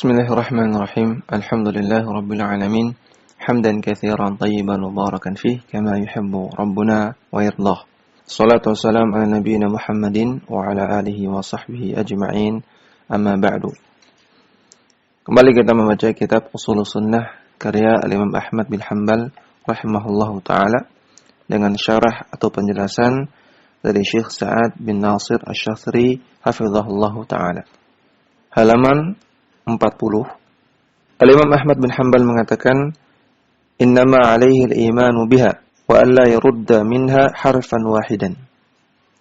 Bismillahirrahmanirrahim. Alhamdulillahirabbil alamin. Hamdan katsiran tayyiban mubarakan fih kama yuhibbu rabbuna wa yardah. Shalatu wassalamu ala nabiyyina Muhammadin wa ala alihi wa sahbihi ajma'in. Amma ba'du. Kembali kita membaca kitab Ushulus Sunnah karya Al-Imam Ahmad bin Hanbal rahimahullahu taala dengan syarah atau penjelasan dari Syekh Sa'ad bin Nasir Asy-Syafiri hafizahullahu taala. Halaman 40. Al-Imam Ahmad bin Hanbal mengatakan, "Innama 'alaihi al-imanu biha wa an la yurda minha harfan wahidan."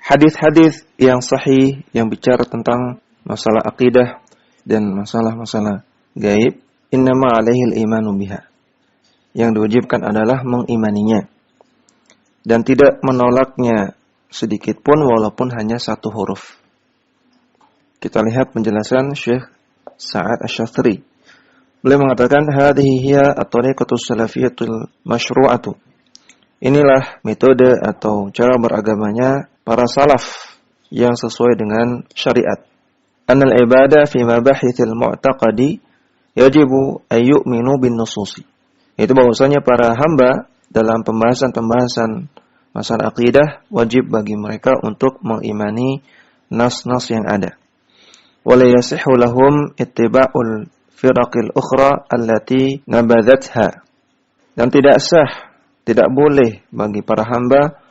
Hadis-hadis yang sahih yang bicara tentang masalah akidah dan masalah-masalah gaib, innama 'alaihi al-imanu biha. Yang diwajibkan adalah mengimaninya dan tidak menolaknya sedikit pun walaupun hanya satu huruf. Kita lihat penjelasan Syekh Sa'ad Asy-Syafiri. Beliau mengatakan, hadhihi hiya at-tariqatus salafiyyatul masyru'atu. Inilah metode atau cara beragamanya para salaf yang sesuai dengan syariat. Annal ibadah fi mabahithil mu'taqadi yajibu ay yu'minu bin nususi. Itu bahwasanya para hamba dalam pembahasan-pembahasan masalah akidah wajib bagi mereka untuk mengimani nas-nas yang ada. Wala yasihhu lahum ittiba'ul firaqil ukhra allati nabadhatha. Dan tidak sah, tidak boleh bagi para hamba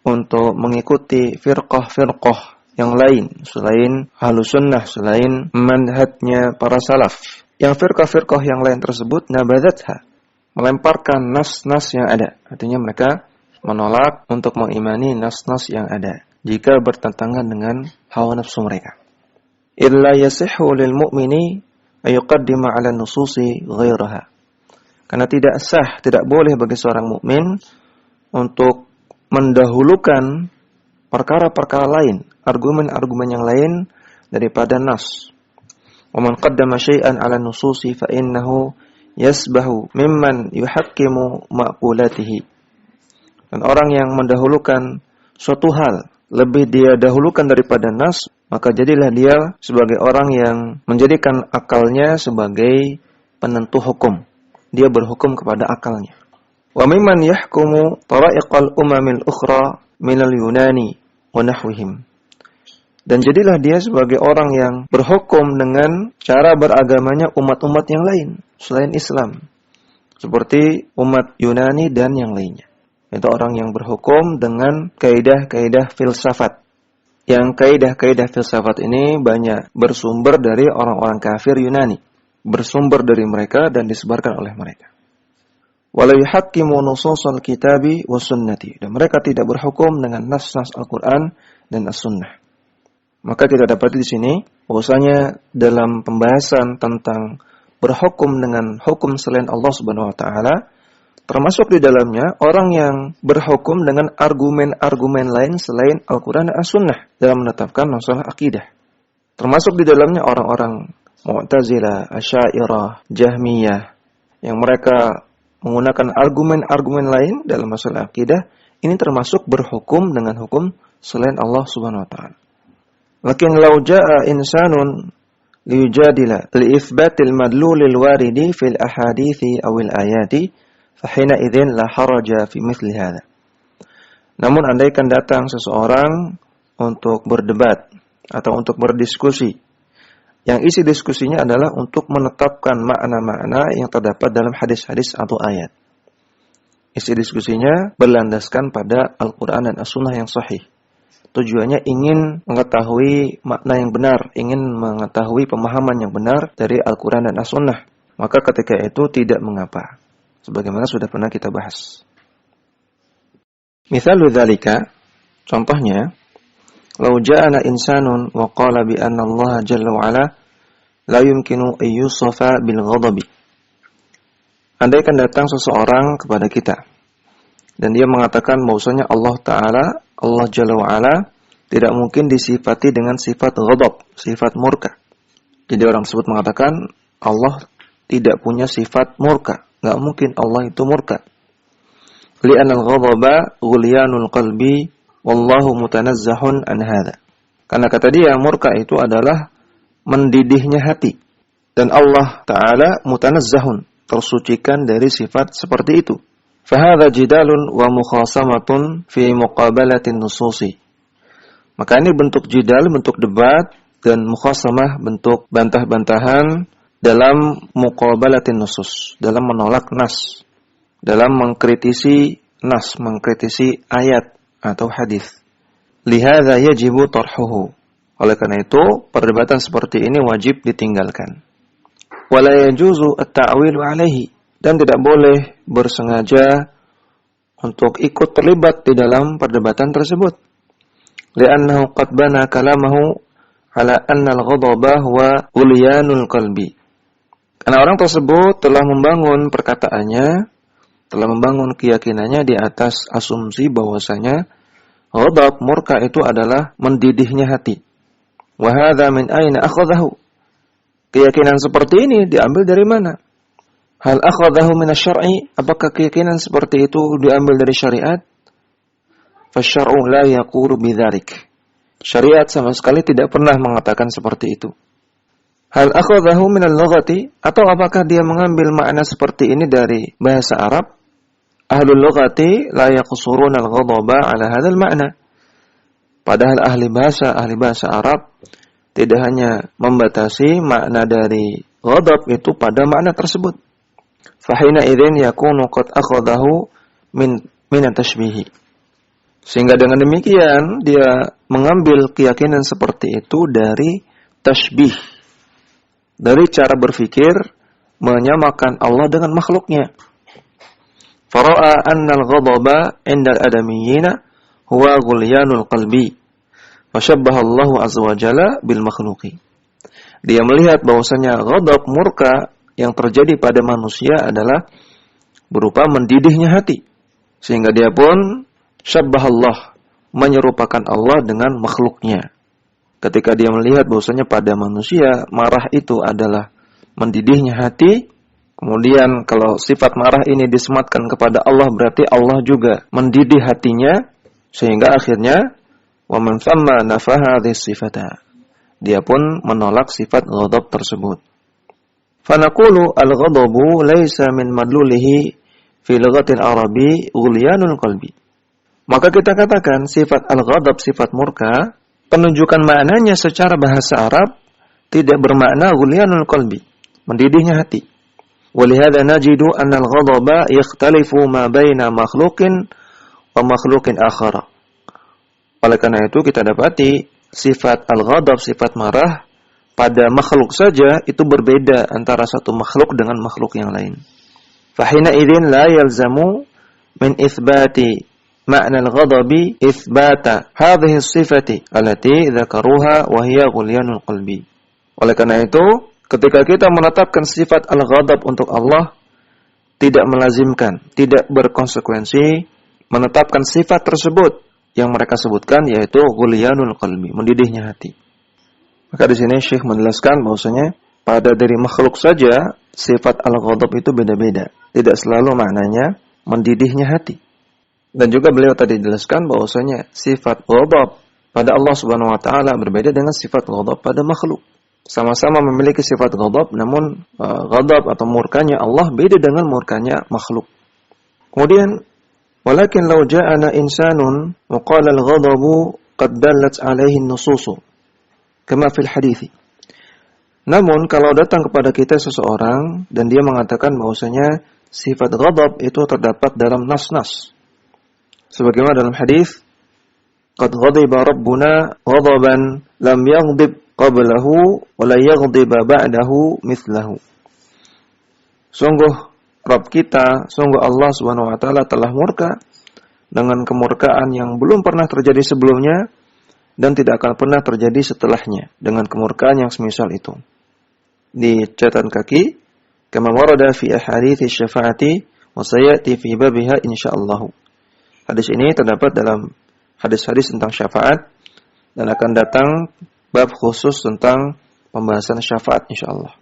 untuk mengikuti firqah-firqah yang lain selain Ahlus Sunnah, selain manhajnya para salaf. Yang firqah-firqah yang lain tersebut nabadhatha, melemparkan nas-nas yang ada. Artinya mereka menolak untuk mengimani nas-nas yang ada jika bertentangan dengan hawa nafsu mereka. Illa yasihhu lil mu'mini ayuqaddima 'ala nususi ghairaha. Karena tidak sah, tidak boleh bagi seorang mukmin untuk mendahulukan perkara-perkara lain, argumen-argumen yang lain daripada nas. Wa man qaddama syai'an 'ala nususi fa innahu yasbahu mimman yuhakkimu ma'qulatihi. Dan orang yang mendahulukan suatu hal lebih dia dahulukan daripada nas, maka jadilah dia sebagai orang yang menjadikan akalnya sebagai penentu hukum. Dia berhukum kepada akalnya. Wa mimman yahkumu tara'iqal umamil ukhra minal Yunani wa nahwihim. Dan jadilah dia sebagai orang yang berhukum dengan cara beragamanya umat-umat yang lain selain Islam, seperti umat Yunani dan yang lainnya. Itu orang yang berhukum dengan kaidah-kaidah filsafat. Yang kaidah-kaidah filsafat ini banyak bersumber dari orang-orang kafir Yunani. Bersumber dari mereka dan disebarkan oleh mereka. Wala yuhakkimu nususul kitabi was sunnati. Dan mereka tidak berhukum dengan nas-nas Al-Quran dan As-Sunnah. Maka kita dapat di sini bahwasanya dalam pembahasan tentang berhukum dengan hukum selain Allah Subhanahu wa taala, termasuk di dalamnya orang yang berhukum dengan argumen-argumen lain selain Al-Quran dan As-Sunnah dalam menetapkan masalah akidah. Termasuk di dalamnya orang-orang Mu'tazilah, Asy'ariyah, Jahmiyah yang mereka menggunakan argumen-argumen lain dalam masalah akidah. Ini termasuk berhukum dengan hukum selain Allah Subhanahu wa taala. Lakin law jaa'a insanun liyujadila li'itsbatil madlulil waridi fil ahadithi awil ayati fahina idzin la haraja fi mithli hadza. Namun andaikan datang seseorang untuk berdebat atau untuk berdiskusi, yang isi diskusinya adalah untuk menetapkan makna-makna yang terdapat dalam hadis-hadis atau ayat. Isi diskusinya berlandaskan pada Al-Quran dan As-Sunnah yang sahih. Tujuannya ingin mengetahui makna yang benar, ingin mengetahui pemahaman yang benar dari Al-Quran dan As-Sunnah. Maka ketika itu tidak mengapa. Sebagaimana sudah pernah kita bahas. Mithalu dzalika, contohnya, law ja'ana insanun wa qala bi anna Allah jalla wa ala la yumkinu ay yusafa bil ghadabi. Andaikan datang seseorang kepada kita dan dia mengatakan bahwasanya Allah taala, Allah jalla wa ala tidak mungkin disifati dengan sifat ghadab, sifat murka. Jadi orang tersebut mengatakan Allah tidak punya sifat murka. Enggak mungkin Allah itu murka. Li'anal ghadaba ghulyanul qalbi wallahu mutanazzahun an hadza. Karena kata dia murka itu adalah mendidihnya hati. Dan Allah Ta'ala mutanazzahun, tersucikan dari sifat seperti itu. Fahadha jidalun wa mukhasamatun fi muqabalatin nususi. Maka ini bentuk jidal, bentuk debat, dan mukhasamah, bentuk bantah-bantahan dalam muqabalatin nusus, dalam menolak nas, dalam mengkritisi nas, mengkritisi ayat atau hadis. Lihadza yajibu tarhuhu. Oleh karena itu, perdebatan seperti ini wajib ditinggalkan. Wala yajuzu at-ta'wilu alaihi, dan tidak boleh bersengaja untuk ikut terlibat di dalam perdebatan tersebut. Li'annahu qad bana kalamahu ala anna al-ghadaba huwa ulyanul qalbi. Karena orang tersebut telah membangun perkataannya, telah membangun keyakinannya di atas asumsi bahwasanya ghadab, murka itu adalah mendidihnya hati. Wa hadza min aina akhadhahu? Keyakinan seperti ini diambil dari mana? Hal akhadhahu min asy-syar'i? Apakah keyakinan seperti itu diambil dari syariat? Fasyar'u la yaqulu bidzalik. Syariat sama sekali tidak pernah mengatakan seperti itu. Hal akhadhahu min al-lughati? Atau apakah dia mengambil makna seperti ini dari bahasa Arab? Ahlul lughati la yaqsuruna al-ghadaba ala hadzal ma'na. Padahal ahli bahasa Arab tidak hanya membatasi makna dari ghadab itu pada makna tersebut. Fahina idzin yakunu qad akhadahu min at-tashbih. Sehingga dengan demikian dia mengambil keyakinan seperti itu dari tashbih, dari cara berpikir menyamakan Allah dengan makhluknya. Fara'a anna al-ghadaba 'inda al-adamiyyina huwa ghulyanul qalbi. Fashabbaha Allah azza wa jalla bil makhluqi. Dia melihat bahwasanya ghadab, murka yang terjadi pada manusia adalah berupa mendidihnya hati. Sehingga dia pun syabbah Allah, menyerupakan Allah dengan makhluknya. Ketika dia melihat bahwasanya pada manusia marah itu adalah mendidihnya hati, kemudian kalau sifat marah ini disematkan kepada Allah, berarti Allah juga mendidih hatinya, sehingga akhirnya wa man thamma nafaha hadhihi sifata. Dia pun menolak sifat ghadab tersebut. Fa naqulu al-ghadabu laysa min madlulihi fi lughatil arabi ghulyanul qalbi. Maka kita katakan sifat al-ghadab, sifat murka, penunjukan maknanya secara bahasa Arab tidak bermakna ghulyanul qalbi, mendidihnya hati. Walihada najidu anna al-ghadaba yakhtalifu ma baina makhluqin wa makhluqin akhar. Oleh karena itu kita dapati sifat al-ghadab, sifat marah pada makhluk saja itu berbeda antara satu makhluk dengan makhluk yang lain. Fahina idzin la yalzamu min itsbati ma'na al-ghadabi itsbata hadhihi as-sifati allati dzakaruha wa hiya ghulyanul qalbi. Oleh karena itu, ketika kita menetapkan sifat al-ghadab untuk Allah, tidak melazimkan, tidak berkonsekuensi menetapkan sifat tersebut yang mereka sebutkan, yaitu ghulyanul qalbi, mendidihnya hati. Maka di sini Syekh menjelaskan bahwasanya pada dari makhluk saja sifat al-ghadab itu beda-beda, tidak selalu maknanya mendidihnya hati. Dan juga beliau tadi jelaskan bahwasanya sifat ghadab pada Allah Subhanahu wa taala berbeda dengan sifat ghadab pada makhluk. Sama-sama memiliki sifat ghadab, namun ghadab atau murkanya Allah beda dengan murkanya makhluk. Kemudian walakin law ja'ana insanun wa qala al-ghadabu qad dallat 'alaihi an-nusus kama fil hadits. Namun kalau datang kepada kita seseorang dan dia mengatakan bahwasanya sifat ghadab itu terdapat dalam nas-nas, sebagaimana dalam hadis, qad ghadiba rabbuna ghadaban lam yaghdib qablahu wa la yaghdiba ba'dahu mithlahu. Sungguh Rabb kita, sungguh Allah Subhanahu wa taala telah murka dengan kemurkaan yang belum pernah terjadi sebelumnya dan tidak akan pernah terjadi setelahnya dengan kemurkaan yang semisal itu. Di catatan kaki, kama warada fi ahadits syafaati wa sayati fi babiha insyaallah. Hadis ini terdapat dalam hadis-hadis tentang syafaat dan akan datang bab khusus tentang pembahasan syafaat insyaallah.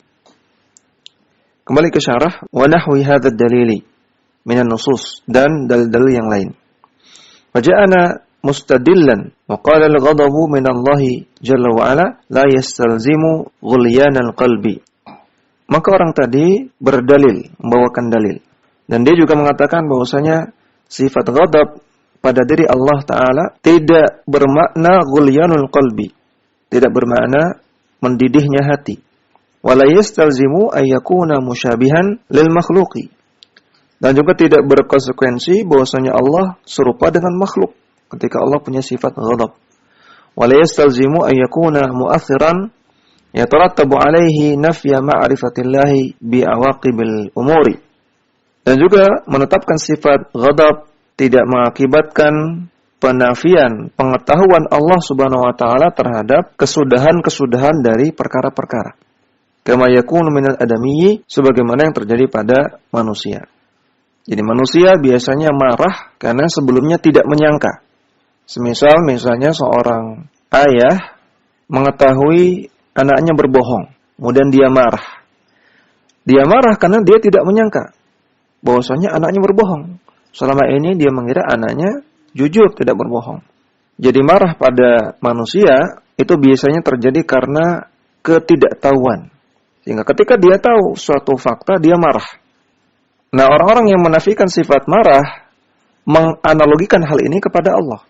Kembali ke syarah, wa nahwi hadzal dalili minan nusus, dan dalil-dalil yang lain. Waja'ana mustadillan wa qala al-ghadabu min Allah jalla wa ala la yastalzimu ghulyan al-qalbi. Maka orang tadi berdalil, membawakan dalil. Dan dia juga mengatakan bahwasanya sifat ghadab pada diri Allah Ta'ala tidak bermakna ghulyanul qalbi. Tidak bermakna mendidihnya hati. Wala yastalzimu ayyakuna musyabihan lil makhluqi. Dan juga tidak berkonsekuensi bahwasanya Allah serupa dengan makhluk ketika Allah punya sifat ghadab. Wala yastalzimu ayyakuna mu'athiran yatarattabu alaihi nafya ma'rifatillahi bi'awaqibil umuri. Dan juga menetapkan sifat ghadab tidak mengakibatkan penafian pengetahuan Allah Subhanahu wa taala terhadap kesudahan-kesudahan dari perkara-perkara. Kama yakunu minal adamiyyi, sebagaimana yang terjadi pada manusia. Jadi manusia biasanya marah karena sebelumnya tidak menyangka. Misalnya seorang ayah mengetahui anaknya berbohong, kemudian dia marah. Dia marah karena dia tidak menyangka bahwasanya anaknya berbohong. Selama ini dia mengira anaknya jujur, tidak berbohong. Jadi marah pada manusia itu biasanya terjadi karena ketidaktahuan. Sehingga ketika dia tahu suatu fakta, dia marah. Nah, orang-orang yang menafikan sifat marah menganalogikan hal ini kepada Allah.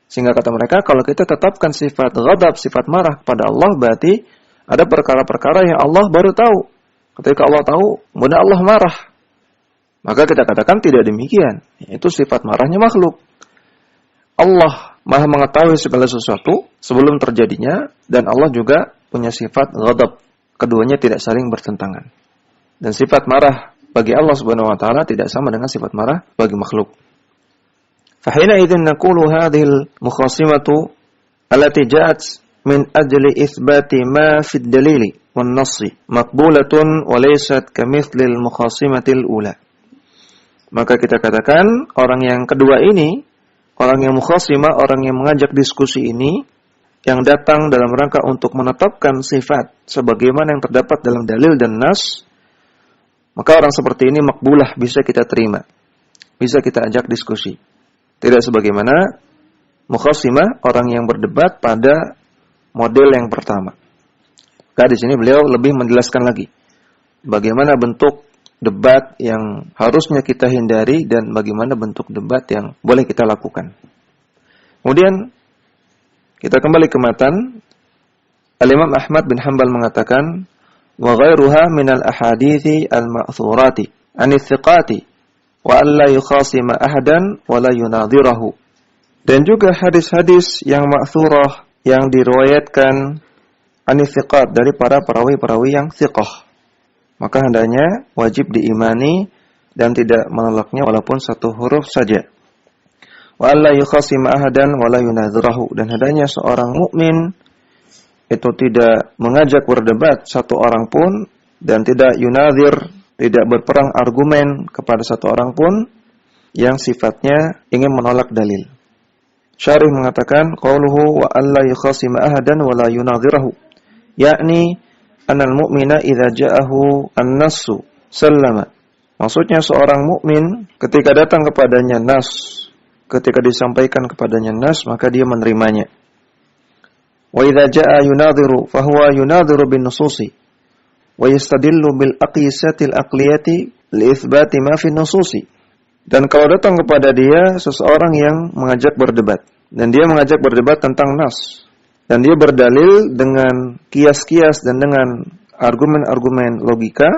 Sehingga kata mereka, kalau kita tetapkan sifat ghadab, sifat marah kepada Allah, berarti ada perkara-perkara yang Allah baru tahu. Ketika Allah tahu, kemudian Allah marah. Maka kita katakan tidak demikian. Itu sifat marahnya makhluk. Allah Maha mengetahui segala sesuatu sebelum terjadinya, dan Allah juga punya sifat ghadab. Keduanya tidak saling bertentangan. Dan sifat marah bagi Allah Subhanahu wa taala tidak sama dengan sifat marah bagi makhluk. Fahina idzin naqulu hadhil mukhasimatu allati ja'at min ajli itsbati ma fid dalili wan nassi maqbulatun wa laysat kamithlil mukhasimatil ula. Maka kita katakan orang yang kedua ini, orang yang mukhasimah, orang yang mengajak diskusi ini, yang datang dalam rangka untuk menetapkan sifat sebagaimana yang terdapat dalam dalil dan nas, maka orang seperti ini makbulah, bisa kita terima, bisa kita ajak diskusi. Tidak sebagaimana mukhasimah, orang yang berdebat pada model yang pertama. Maka di sini beliau lebih menjelaskan lagi bagaimana bentuk debat yang harusnya kita hindari dan bagaimana bentuk debat yang boleh kita lakukan. Kemudian kita kembali ke matan. Al-Imam Ahmad bin Hanbal mengatakan, wa ghairuha minal ahadithi al-ma'thurati anithiqati wa alla yukhasima ahadan wa la yunadhirahu. Dan juga hadis-hadis yang ma'thurah yang diriwayatkan anithiqat dari para perawi-perawi yang thiqah. Maka hendaknya wajib diimani dan tidak menolaknya walaupun satu huruf saja. Wa alla yukhasima ahadan wa la yunadhirahu. Dan hendaknya seorang mukmin itu tidak mengajak berdebat satu orang pun dan tidak yunadhir, tidak berperang argumen kepada satu orang pun yang sifatnya ingin menolak dalil. Syarih mengatakan qauluhu wa alla yukhasima ahadan wa la yunadhirahu, yakni anal mu'mina idza ja'ahu an-nassu sallama. Maksudnya seorang mukmin ketika datang kepadanya nas, ketika disampaikan kepadanya nas, maka dia menerimanya. Wa idza ja'a yunadhiru fa huwa yunadhiru bin nususi wa yastadillu bil aqisatil aqliyati li itsbati ma fi nususi. Dan kalau datang kepada dia seseorang yang mengajak berdebat, dan dia mengajak berdebat tentang nas, dan dia berdalil dengan kias-kias dan dengan argumen-argumen logika,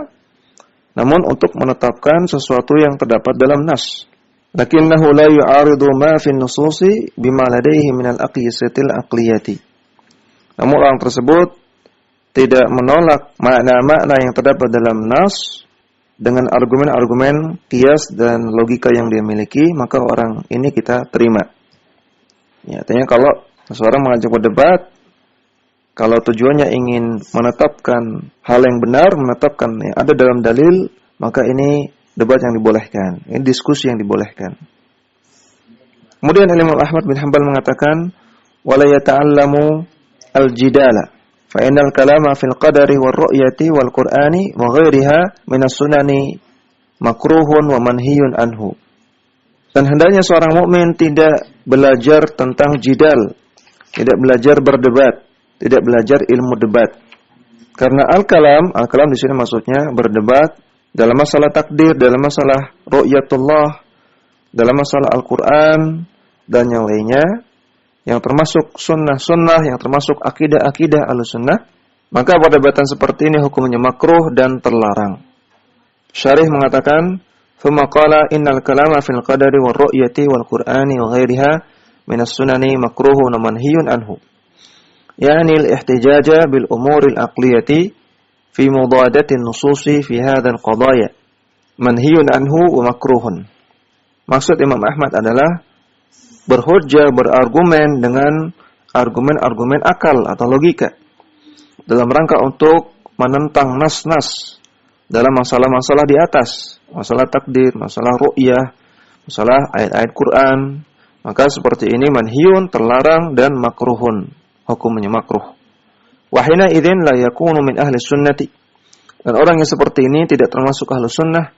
namun untuk menetapkan sesuatu yang terdapat dalam nas. Lakinnahu la yu'aridu ma fi nususi bima ladaihi min al-aqisatil aqliyati. Namun orang tersebut tidak menolak makna-makna yang terdapat dalam nas dengan argumen-argumen kias dan logika yang dia miliki, maka orang ini kita terima. Ya, artinya kalau seseorang mengajak berdebat, kalau tujuannya ingin menetapkan hal yang benar, menetapkan yang ada dalam dalil, maka ini debat yang dibolehkan, ini diskusi yang dibolehkan. Kemudian Imam Ahmad bin Hanbal mengatakan, wala yata'allamu al-jidala fa innal kalama fil qadari war ru'yati wal qur'ani wa ghairiha min as-sunani makruhun wa manhiyun anhu. Dan hendaknya seorang mukmin tidak belajar tentang jidal, tidak belajar berdebat, tidak belajar ilmu debat. Karena al-kalam di sini maksudnya berdebat dalam masalah takdir, dalam masalah ru'yatullah, dalam masalah Al-Quran dan yang lainnya, yang termasuk sunnah-sunnah, yang termasuk akidah-akidah Ahlussunnah, maka perdebatan seperti ini hukumnya makruh dan terlarang. Syarih mengatakan, "Tsumma qala innal kalama fil qadari war ru'yati wal Qur'ani wa ghairiha min as-sunani makruhun wa manhiyun anhu." Yani al-ihtijaja bil umuril aqliyati fi mudadati an-nususi fi hadha al-qadaya manhiyun anhu wa makruhun. Maksud Imam Ahmad adalah berhujjah, berargumen dengan argumen-argumen akal atau logika dalam rangka untuk menentang nas-nas dalam masalah-masalah di atas, masalah takdir, masalah ru'yah, masalah ayat-ayat Quran. Maka seperti ini manhiyun, terlarang, dan makruhun, hukumnya makruh. Wa hina idzin la yakunu min ahli sunnati. Dan orang yang seperti ini tidak termasuk ahli sunnah,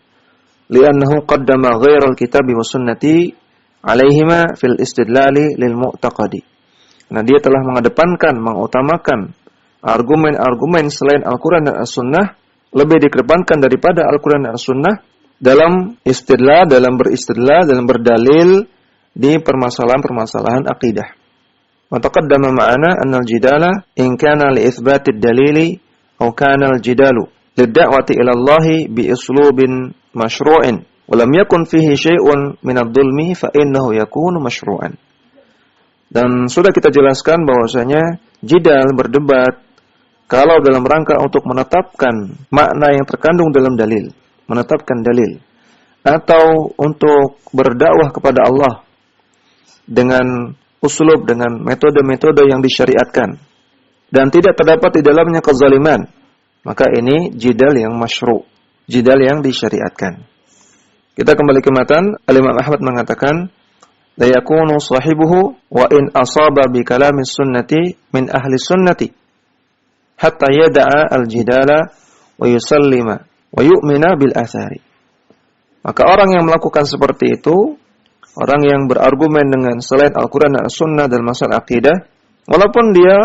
li'annahu qaddama ghairal kitabi was sunnati alaihima fil istidlali lil mu'taqadi. Nah, dia telah mengedepankan, mengutamakan argumen-argumen selain Al-Quran dan As-Sunnah, lebih dikedepankan daripada Al-Quran dan As-Sunnah dalam istidlal, dalam beristidlal, dalam berdalil di permasalahan-permasalahan akidah. Wa taqaddama ma'ana anna al-jidala in kana li itsbatid dalili aw kana al-jidalu lid-da'wati ila Allah bi uslubin masyru'in wa lam yakun fihi syai'un min ad-dhulmi fa innahu yakunu masyru'an. Dan sudah kita jelaskan bahwasanya jidal, berdebat, kalau dalam rangka untuk menetapkan makna yang terkandung dalam dalil, menetapkan dalil, atau untuk berdakwah kepada Allah dengan uslub, dengan metode-metode yang disyariatkan, dan tidak terdapat di dalamnya kezaliman, maka ini jidal yang masyru', jidal yang disyariatkan. Kita kembali ke matan. Al-Imam Ahmad mengatakan, la yakunu sahibuhu wa in asaba bi kalamis sunnati min ahli sunnati hatta yada'a al-jidala wa yusallima wa yu'mina bil athari. Maka orang yang melakukan seperti itu, orang yang berargumen dengan selain Al-Quran dan As-Sunnah dalam masalah akidah, walaupun dia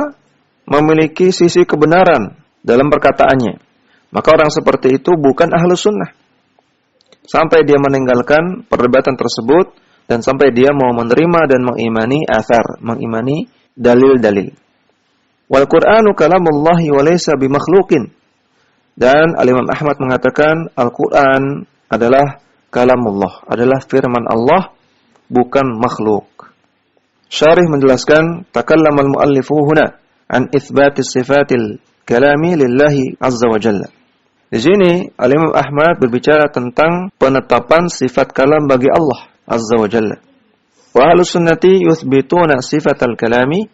memiliki sisi kebenaran dalam perkataannya, maka orang seperti itu bukan ahlu sunnah. Sampai dia meninggalkan perdebatan tersebut, dan sampai dia mau menerima dan mengimani athar, mengimani dalil-dalil. Wal Qur'anu kalamullahi wa laysa bimakhluqin. Dan Al-Imam Ahmad mengatakan Al-Qur'an adalah kalamullah, adalah firman Allah, bukan makhluk. Syarih menjelaskan, takallama al-muallifu huna an itsbati sifatil kalami lillahi azza wa jalla. Di sini Al-Imam Ahmad berbicara tentang penetapan sifat kalam bagi Allah azza wa jalla. Wa ahlus sunnati yuthbituna sifatal kalami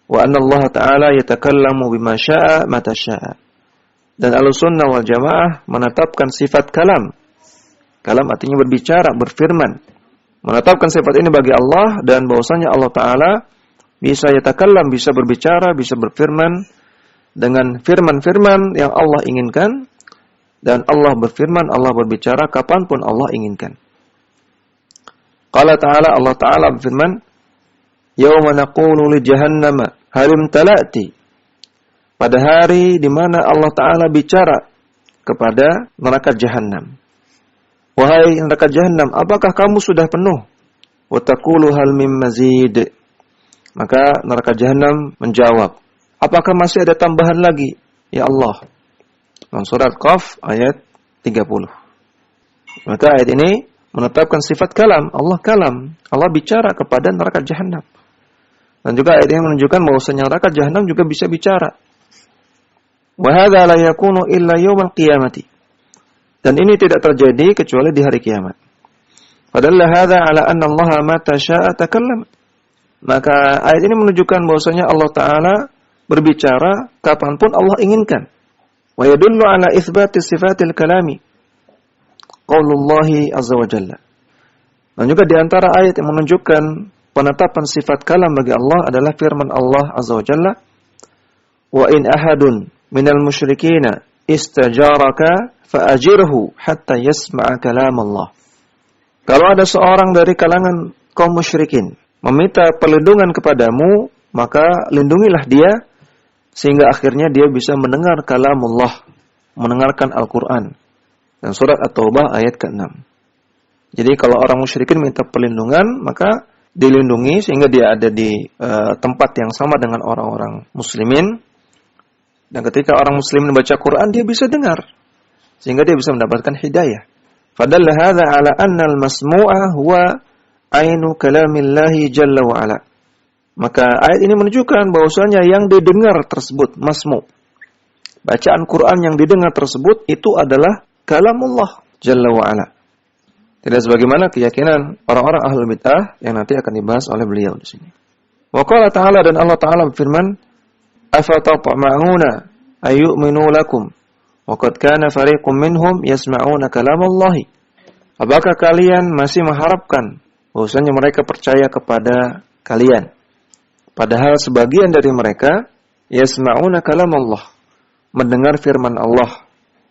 wa anna Allah ta'ala yatakallamu bima syaa mata syaa. Dan ahlus sunnah wal jamaah menetapkan sifat kalam. Kalam artinya berbicara, berfirman. Menetapkan sifat ini bagi Allah, dan bahwasanya Allah Ta'ala bisa yatakallam, bisa berbicara, bisa berfirman dengan firman-firman yang Allah inginkan, dan Allah berfirman, Allah berbicara kapanpun Allah inginkan. Qala Ta'ala, Allah Ta'ala berfirman, Yawma naqulu li jahannama halim talati. Pada hari di mana Allah Ta'ala bicara kepada neraka Jahannam. Wahai neraka Jahannam, apakah kamu sudah penuh? Wa taqulu hal mim mazid. Maka neraka Jahannam menjawab, apakah masih ada tambahan lagi? Ya Allah. Dalam surat Qaf ayat 30. Maka ayat ini menetapkan sifat kalam. Allah kalam. Allah bicara kepada neraka Jahannam. Dan juga ayat ini menunjukkan bahwasanya neraka Jahannam juga bisa bicara. Wa hadza la yakunu illa yaumal qiyamati. Dan ini tidak terjadi kecuali di hari kiamat. Padahal hadza ala anna Allah mata syaa takallam. Maka ayat ini menunjukkan bahwasanya Allah Ta'ala berbicara kapanpun Allah inginkan. Wa yadullu ala itsbati sifatil kalami. Qaulullahi azza wa jalla. Dan juga di antara ayat yang menunjukkan penetapan sifat kalam bagi Allah adalah firman Allah azza wa jalla, wa in ahadun minal musyrikina istajaraka fa'ajirhu hatta yasma'a kalam Allah. Kalau ada seorang dari kalangan kaum musyrikin meminta perlindungan kepadamu, maka lindungilah dia sehingga akhirnya dia bisa mendengar kalamullah, mendengarkan Al-Quran. Dan surat At-Taubah ayat ke-6. Jadi kalau orang musyrikin minta perlindungan, maka dilindungi sehingga dia ada di tempat yang sama dengan orang-orang muslimin. Dan ketika orang muslimin membaca Quran, dia bisa dengar, sehingga dia bisa mendapatkan hidayah. Fadalla hadza ala anna al-masmu'a huwa ainu kalamillahi jalla wa ala. Maka ayat ini menunjukkan bahwasanya yang didengar tersebut masmu'. Bacaan Quran yang didengar tersebut itu adalah kalamullah jalla wa ala. Tidak sebagaimana keyakinan orang-orang ahlul bid'ah yang nanti akan dibahas oleh beliau di sini. Wa qala ta'ala, dan Allah Ta'ala berfirman, afatatma'una ayyu'minu lakum wa qad kana fariqum minhum yasma'una kalamallahi. Apakah kalian masih mengharapkan bahwasanya mereka percaya kepada kalian, padahal sebagian dari mereka yasma'una kalamallah, mendengar firman Allah,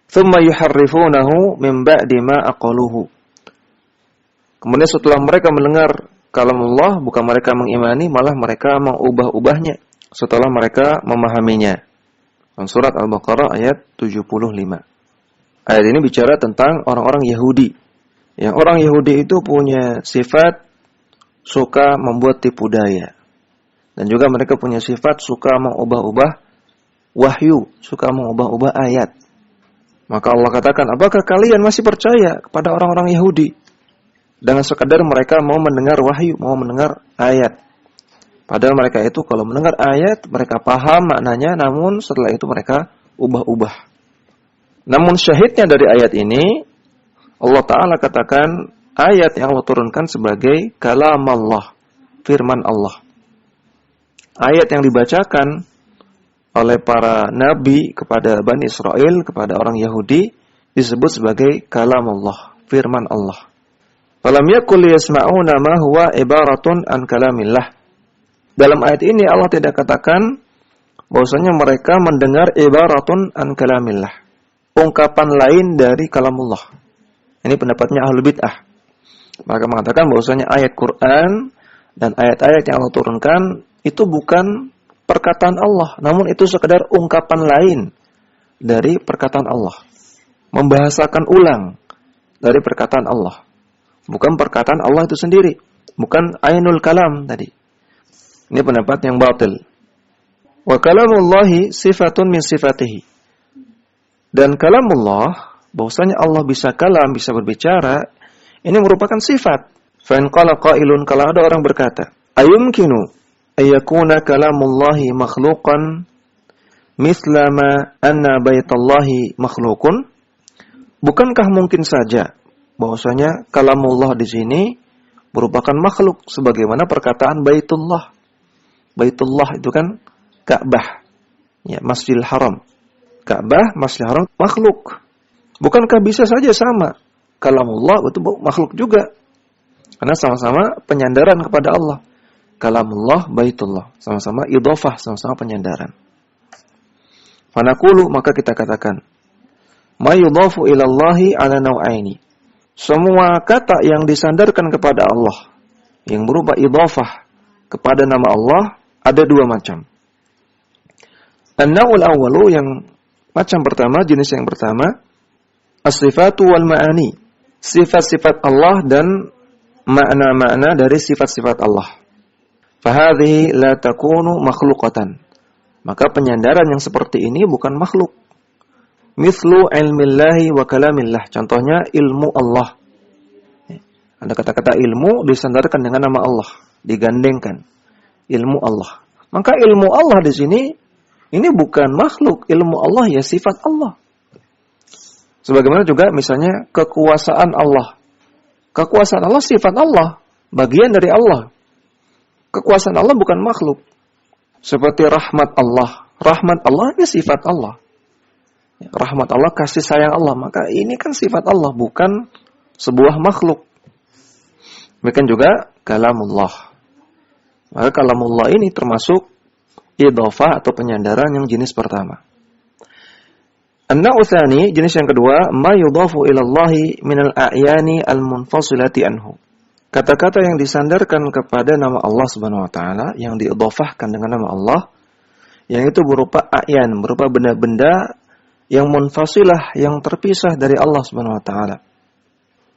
thumma yuharrifunahu min ba'di ma aqaluhu. Kemudian setelah mereka mendengar kalamullah, bukan mereka mengimani, malah mereka mengubah-ubahnya setelah mereka memahaminya. Surat Al-Baqarah ayat 75. Ayat ini bicara tentang orang-orang Yahudi. Yang orang Yahudi itu punya sifat suka membuat tipu daya. Dan juga mereka punya sifat suka mengubah-ubah wahyu, suka mengubah-ubah ayat. Maka Allah katakan, apakah kalian masih percaya kepada orang-orang Yahudi? Dengan sekadar mereka mau mendengar wahyu, mau mendengar ayat. Padahal mereka itu kalau mendengar ayat, mereka paham maknanya, namun setelah itu mereka ubah-ubah. Namun syahidnya dari ayat ini, Allah Ta'ala katakan, ayat yang Allah turunkan sebagai kalam Allah, firman Allah. Ayat yang dibacakan oleh para nabi kepada Bani Israel, kepada orang Yahudi, disebut sebagai kalam Allah, firman Allah. Falam yakul yasma'una ma huwa ibaratun an kalamillah. Dalam ayat ini Allah tidak katakan bahwasanya mereka mendengar ibaratun an kalamillah, ungkapan lain dari kalamullah. Ini pendapatnya ahlul bid'ah. Mereka mengatakan bahwasanya ayat Quran dan ayat-ayat yang Allah turunkan itu bukan perkataan Allah, namun itu sekedar ungkapan lain dari perkataan Allah. Membahasakan ulang dari perkataan Allah. Bukan perkataan Allah itu sendiri. Bukan ainul kalam tadi. Ini pendapat yang batil. Wa kalamullahi sifatun min sifatihi. Dan kalamullah, bahwasanya Allah bisa kalam, bisa berbicara, ini merupakan sifat. Fa in qala qailun, kalau ada orang berkata, ayumkinu ayyakuna kalamullahi makhluqan mithla ma anna baitallahi makhluqun? Bukankah mungkin saja bahwasanya kalamullah di sini merupakan makhluk sebagaimana perkataan Baitullah. Baitullah itu kan Ka'bah, ya, Masjidil Haram. Ka'bah, Masjidil Haram makhluk. Bukankah bisa saja sama? Kalamullah itu makhluk juga. Karena sama-sama penyandaran kepada Allah. Kalamullah, Baitullah, sama-sama idhofah, sama-sama penyandaran. Fanaqulu, maka kita katakan, ma yudhafu ila Allahi ala naw'aini. Semua kata yang disandarkan kepada Allah, yang berupa idhafah kepada nama Allah, ada dua macam. An-naw'ul awwalu, yang macam pertama, jenis yang pertama, as-sifatu wal ma'ani. Sifat-sifat Allah dan makna-makna dari sifat-sifat Allah. Fahadhihi la takunu makhluqatan. Maka penyandaran yang seperti ini bukan makhluk. Mithlu ilmillahi wa kalamillah. Contohnya ilmu Allah. Ada kata-kata ilmu disandarkan dengan nama Allah, digandengkan. Ilmu Allah. Maka ilmu Allah di sini ini bukan makhluk. Ilmu Allah ya sifat Allah. Sebagaimana juga misalnya kekuasaan Allah. Kekuasaan Allah sifat Allah, bagian dari Allah. Kekuasaan Allah bukan makhluk. Seperti rahmat Allah. Rahmat Allah ini sifat Allah. Rahmat Allah, kasih sayang Allah. Maka ini kan sifat Allah, bukan sebuah makhluk. Demikian juga kalamullah. Maka kalamullah ini termasuk idhafah atau penyandaran yang jenis pertama. An-naw'u tsani, jenis yang kedua, ma yudhafu ila Allahi minal a'yani al-munfasilati anhu. Kata-kata yang disandarkan kepada nama Allah Subhanahu wa taala, yang diidhafahkan dengan nama Allah, yang itu berupa a'yan, berupa benda-benda yang munfasilah, yang terpisah dari Allah Subhanahu wa taala.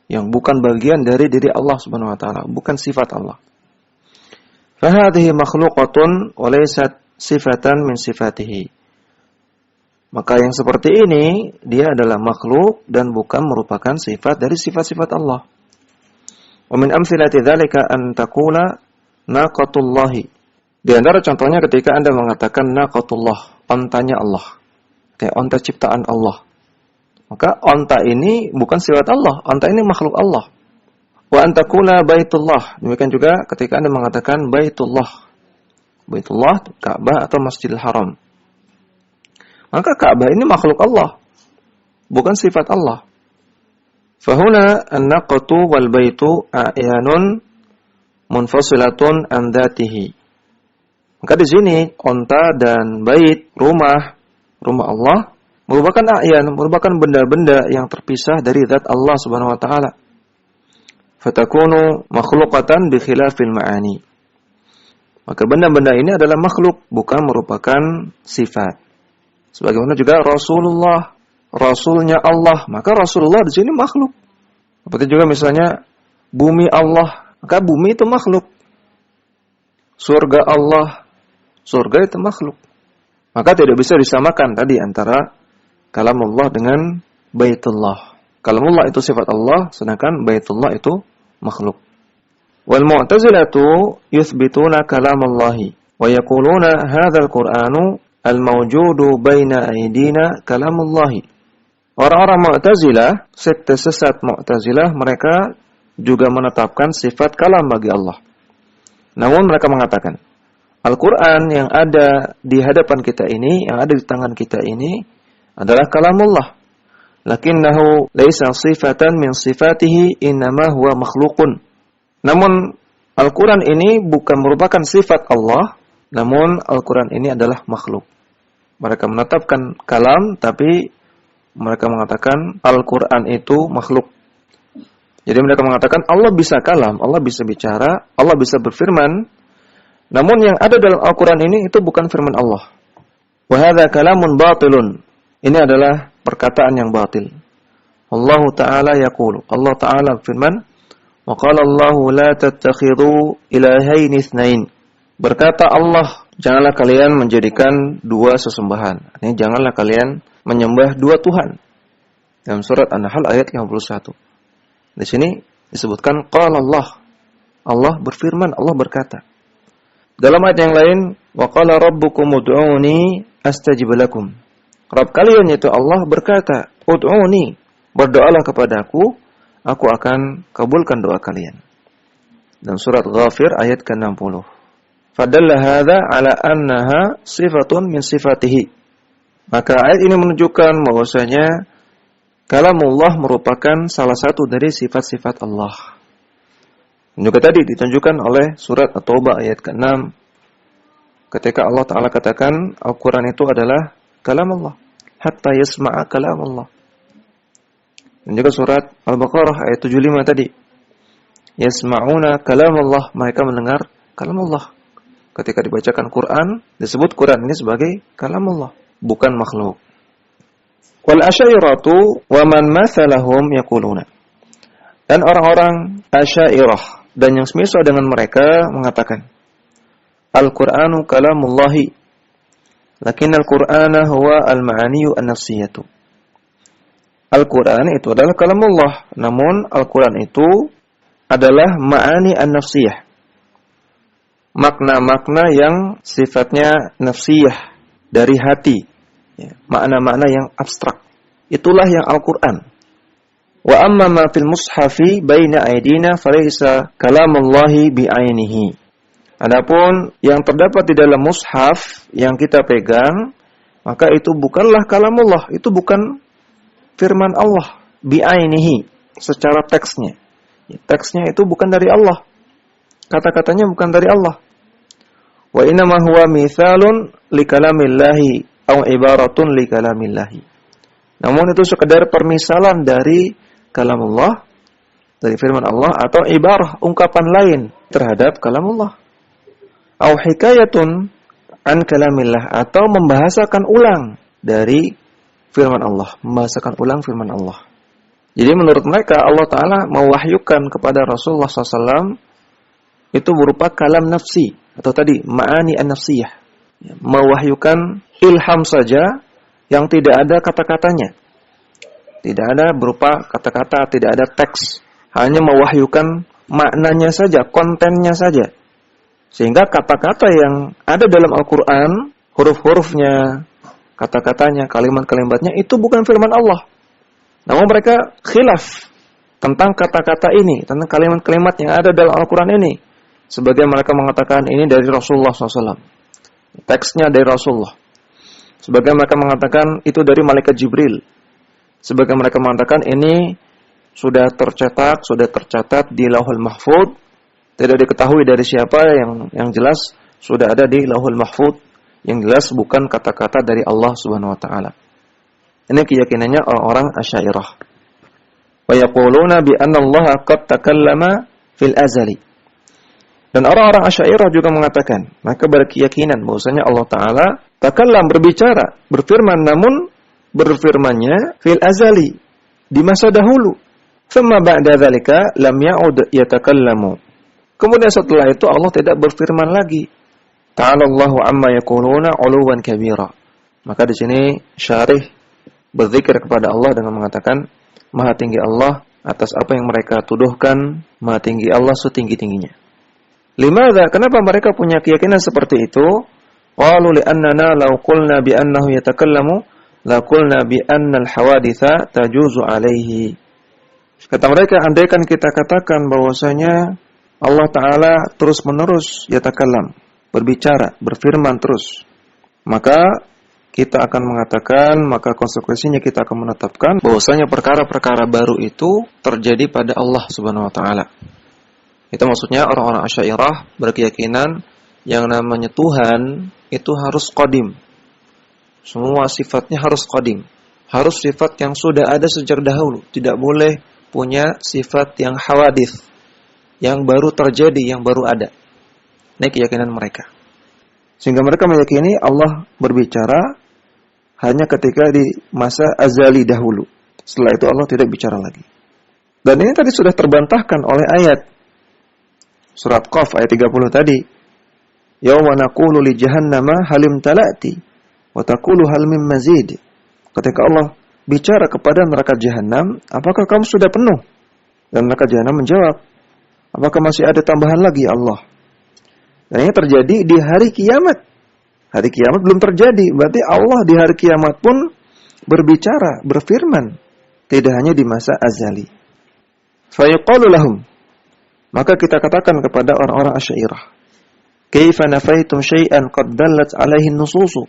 Yang bukan bagian dari diri Allah Subhanahu wa taala, bukan sifat Allah. Fa hadhihi makhluqatun wa laysat sifatan min sifatihi. Maka yang seperti ini dia adalah makhluk dan bukan merupakan sifat dari sifat-sifat Allah. Wa min amthilati dzalika an taqula naqatullahi. Di antara contohnya ketika Anda mengatakan naqatullah, ontanya Allah. Kayak onta ciptaan Allah. Maka onta ini bukan sifat Allah, onta ini makhluk Allah. Wa an taqula baitullah. Demikian juga ketika Anda mengatakan baitullah. Baitullah, Ka'bah atau Masjidil Haram. Maka Ka'bah ini makhluk Allah, bukan sifat Allah. Fahuna an-naqatu wal baitu a'yanun munfasilatun an dzatihi. Maka di sini onta dan bait, rumah Allah merupakan a'yan, merupakan benda-benda yang terpisah dari zat Allah Subhanahu wa taala. Fatakunu makhluqatan bi khilafil ma'ani. Maka benda-benda ini adalah makhluk, bukan merupakan sifat. Sebagaimana juga Rasulullah, Rasulnya Allah, maka Rasulullah di sini makhluk. Seperti juga misalnya bumi Allah, maka bumi itu makhluk. Surga Allah, surga itu makhluk. Maka tidak bisa disamakan tadi antara kalamullah dengan baitullah. Kalamullah itu sifat Allah, sedangkan baitullah itu makhluk. Wal mu'tazilatu yuthbituna kalamallahi wa yaquluna hadzal qur'anu al-mawjudu baina aydina kalamullahi. Orang-orang Mu'tazilah, sekte sesat Mu'tazilah, mereka juga menetapkan sifat kalam bagi Allah. Namun mereka mengatakan, Al-Quran yang ada di hadapan kita ini, yang ada di tangan kita ini, adalah kalamullah. Lakinnahu laisa sifatan min sifatihi innama huwa makhluqun. Namun Al-Quran ini bukan merupakan sifat Allah, namun Al-Quran ini adalah makhluk. Mereka menetapkan kalam, tapi mereka mengatakan Al-Quran itu makhluk. Jadi mereka mengatakan Allah bisa kalam, Allah bisa bicara, Allah bisa berfirman. Namun yang ada dalam Al-Quran ini itu bukan firman Allah. Wa hadza kalamun batilun. Ini adalah perkataan yang batil. Allah Ta'ala yaqulu. Allah Ta'ala firman, wa qala Allahu la tattakhidhu ilahaini itsnain. Berkata Allah, janganlah kalian menjadikan dua sesembahan. Ini janganlah kalian menyembah dua Tuhan. Dalam surat An-Nahl ayat 51. Di sini disebutkan qala Allah. Allah berfirman, Allah berkata. Dalam ayat yang lain, wa qala rabbukum ud'uni astajib lakum. Rabb kalian yaitu Allah berkata, ud'uni, berdoalah kepadaku, aku akan kabulkan doa kalian. Dalam surat Ghafir ayat ke-60. Fadalla hadza ala annaha sifatun min sifatihi. Maka ayat ini menunjukkan bahwasanya kalamullah merupakan salah satu dari sifat-sifat Allah. Dan juga tadi ditunjukkan oleh surat At-Taubah ayat ke-6 ketika Allah Ta'ala katakan Al-Quran itu adalah kalamullah hatta yasma'a kalamullah. Dan juga surat Al-Baqarah ayat 75 tadi, yasma'una kalamullah, mereka mendengar kalamullah. Ketika dibacakan Quran, disebut Quran ini sebagai kalamullah, bukan makhluk. Wal asy'ariyatu wa man mathalahum yaquluna. Dan orang-orang Asy'ariyah dan yang semisal dengan mereka mengatakan, Al-Qur'anu kalamullahi, lakin Al-Qur'ana huwa al-ma'aniyu an-nafsiyatu. Al-Qur'an itu adalah kalamullah, namun Al-Qur'an itu adalah ma'ani an-nafsiyah. Makna-makna yang sifatnya nafsiyah, dari hati, ya, makna-makna yang abstrak. Itulah yang Al-Quran. Wa amma ma fil mushafi baina aydina falaysa kalamullahi bi'ainihi. Adapun yang terdapat di dalam mushaf yang kita pegang, maka itu bukanlah kalamullah, itu bukan firman Allah bi'ainihi secara teksnya. Ya, teksnya itu bukan dari Allah. Kata-katanya bukan dari Allah. Wa inna ma huwa mithalun li kalamillahi aw ibaratun li kalamillahi. Namun itu sekedar permisalan dari kalamullah, dari firman Allah, atau ibarah, ungkapan lain terhadap kalamullah. Aw hikayatun an kalamillah, atau membahasakan ulang dari firman Allah, membahasakan ulang firman Allah. Jadi menurut mereka Allah Ta'ala mewahyukan kepada Rasulullah SAW itu berupa kalam nafsi, atau tadi ma'ani an-nafsiyah, mewahyukan ilham saja yang tidak ada kata-katanya, tidak ada berupa kata-kata, tidak ada teks, hanya mewahyukan maknanya saja, kontennya saja. Sehingga kata-kata yang ada dalam Al-Quran, huruf-hurufnya, kata-katanya, kalimat-kalimatnya itu bukan firman Allah. Namun mereka khilaf tentang kata-kata ini, tentang kalimat-kalimat yang ada dalam Al-Quran ini. Sebagian mereka mengatakan ini dari Rasulullah SAW, teksnya dari Rasulullah. Sebagian mereka mengatakan itu dari malaikat Jibril. Sebagian mereka mengatakan ini sudah tercatat di Lauhul Mahfuz, tidak diketahui dari siapa, yang jelas sudah ada di Lauhul Mahfuz, yang jelas bukan kata-kata dari Allah Subhanahu wa taala. Ini keyakinannya orang-orang Asy'ariyah. Wa yaquluna bi anna Allah qad takallama fil azali. Dan orang-orang Asy'ariyah juga mengatakan, mereka berkeyakinan bahwasanya Allah Taala takallam, berbicara, berfirman, namun berfirmannya fil azali, di masa dahulu. Thumma ba'da dzalika lam ya'ud yatakallamu. Kemudian setelah itu Allah tidak berfirman lagi. Ta'ala Allahu amma yaquluna 'uluwan kabira. Maka di sini syarih berzikir kepada Allah dengan mengatakan, Maha tinggi Allah atas apa yang mereka tuduhkan, Maha tinggi Allah setinggi-tingginya. Limadza? Kenapa mereka punya keyakinan seperti itu? Qalu li'annana law qulna bi annahu yatakallamu la qulna bi anna al-hawaditha tajuzu alaihi. Kata mereka, andaikan kita katakan bahwasanya Allah Ta'ala terus-menerus yatakallam, berbicara, berfirman terus, maka kita akan mengatakan, maka konsekuensinya kita akan menetapkan bahwasanya perkara-perkara baru itu terjadi pada Allah Subhanahu wa taala. Itu maksudnya orang-orang Asy'ariyah berkeyakinan yang namanya Tuhan itu harus qadim. Semua sifatnya harus qadim. Harus sifat yang sudah ada sejak dahulu, tidak boleh punya sifat yang hawadits, yang baru terjadi, yang baru ada. Ini keyakinan mereka. Sehingga mereka meyakini Allah berbicara hanya ketika di masa azali dahulu. Setelah itu Allah tidak bicara lagi. Dan ini tadi sudah terbantahkan oleh ayat surat Qaf ayat 30 tadi. Yauma naqulu li jahannama halim talati wa taqulu hal min mazid. Ketika Allah bicara kepada neraka jahanam, apakah kamu sudah penuh? Dan neraka jahanam menjawab, apakah masih ada tambahan lagi ya Allah? Dan ini terjadi di hari kiamat. Hari kiamat belum terjadi, berarti Allah di hari kiamat pun berbicara, berfirman, tidak hanya di masa azali. Fa yuqalu lahum, maka kita katakan kepada orang-orang Asy'ariyah, kaifa nafaitum syai'an qad dallat 'alaihi an-nususu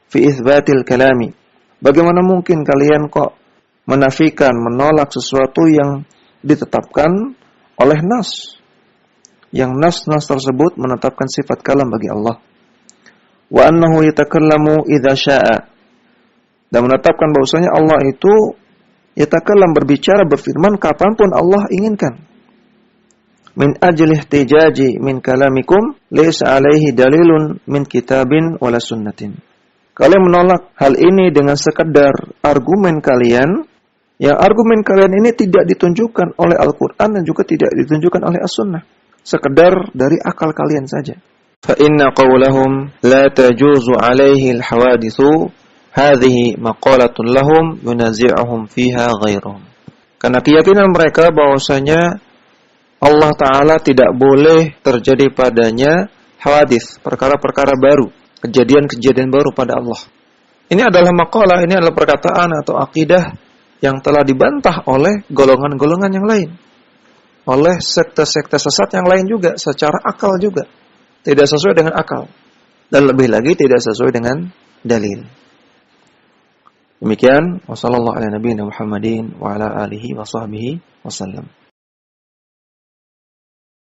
fi itsbatil kalami. Bagaimana mungkin kalian kok menafikan, menolak sesuatu yang ditetapkan oleh nas? Yang nas-nas tersebut menetapkan sifat kalam bagi Allah. Wa annahu yatakallamu idza syaa. Dan menetapkan bahwasanya Allah itu yatakallam, berbicara, berfirman kapanpun Allah inginkan. Min ajli ihtijaji min kalamikum laysa alaihi dalilun min kitabin wala sunnatin. Kalian menolak hal ini dengan sekedar argumen kalian, yang argumen kalian ini tidak ditunjukkan oleh Al-Quran dan juga tidak ditunjukkan oleh As-Sunnah. Sekedar dari akal kalian saja. Fa inna qawlahum la tajuzu alaihi al-hawadithu hadhihi maqalatun lahum yunazi'uhum fiha ghairuhum. Karena keyakinan mereka bahwasanya Allah Ta'ala tidak boleh terjadi padanya hawadits, perkara-perkara baru, kejadian-kejadian baru pada Allah. Ini adalah maqalah, ini adalah perkataan atau akidah yang telah dibantah oleh golongan-golongan yang lain, oleh sekte-sekte sesat yang lain juga, secara akal juga tidak sesuai dengan akal, dan lebih lagi tidak sesuai dengan dalil. Demikian, wasallallahu ala nabiyina Muhammadin wa ala alihi wa sahbihi wasallam.